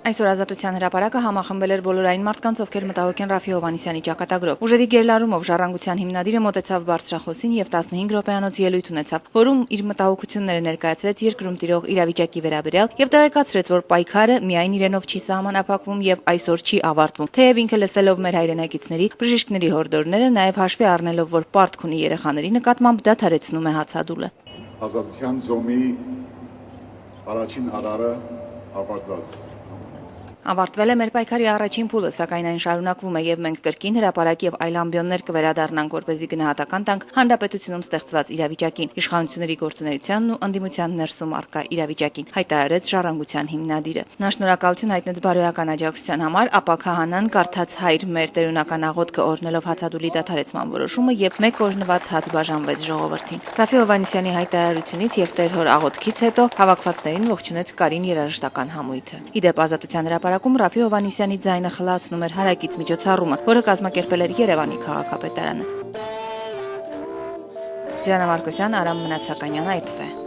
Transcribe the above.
Այսօր Ազատության հրապարակը համախմբել էր բոլոր այն մարդկանց, ովքեր մտահոգ են Ռաֆի Հովհաննիսյանի ճակատագրով։ Ուժերի գերլարումով Ժառանգության հիմնադիրը մոտեցավ բարձրախոսին եւ 15 րոպեանոց ելույթ ունեցավ, որում իր մտահոգությունները ներկայացրեց երկրում տիրող իրավիճակի վերաբերյալ եւ տեղեկացրեց, որ պայքարը միայն իրենով չի սահմանափակվում եւ այսօր չի ավարտվում։ Թեև ինքը լսելով մեր հայրենակիցների, բժիշկների հորդորները, նաեւ հաշվի առնելով, որ պարտք ունի երեխաների նկատմամբ, դադարեցնում է հացադուլը։ Ազատության զոհի առաջին արարը ավարտված։ Ավարտվել է մեր պայքարի առաջին փուլը, սակայն այն շարունակվում է եւ մենք կրկին հրապարակ եւ այլ ամբիոններ կվերադառնանք, որպեսզի գնահատական տանք հանրապետությունում ստեղծված իրավիճակին, իշխանությունների գործունեությանն ու ընդդիմության ներսում առկա իրավիճակին, հայտարարեց Ժառանգության հիմնադիրը։ Նա շնորհակալություն հայտնեց բարոյական աջակցության համար, ապա քահանան կարդաց հայր մեր տերունական աղոթքը օրհնելով հացադուլի դադարեցման որոշումը եւ մեկ օրհնված հաց բաժանվեց ժողովրդին։ Ռաֆի Հովհաննիսյանի հայտարարությունից եւ տեր հոր աղոթքից հետո հավաքվածներին ողջունեց Կարին երաժշտական համույթը։ Իդեպ Ազատության հրապարակում Ռաֆի Հովհաննիսյանի ձայնը խլացնում էր հարակից միջոցառումը, որը կազմակերպել էր Երևանի քաղաքապետարանը։ Դիանա Մարկոսյան, Արամ Մնացականյան, ITV։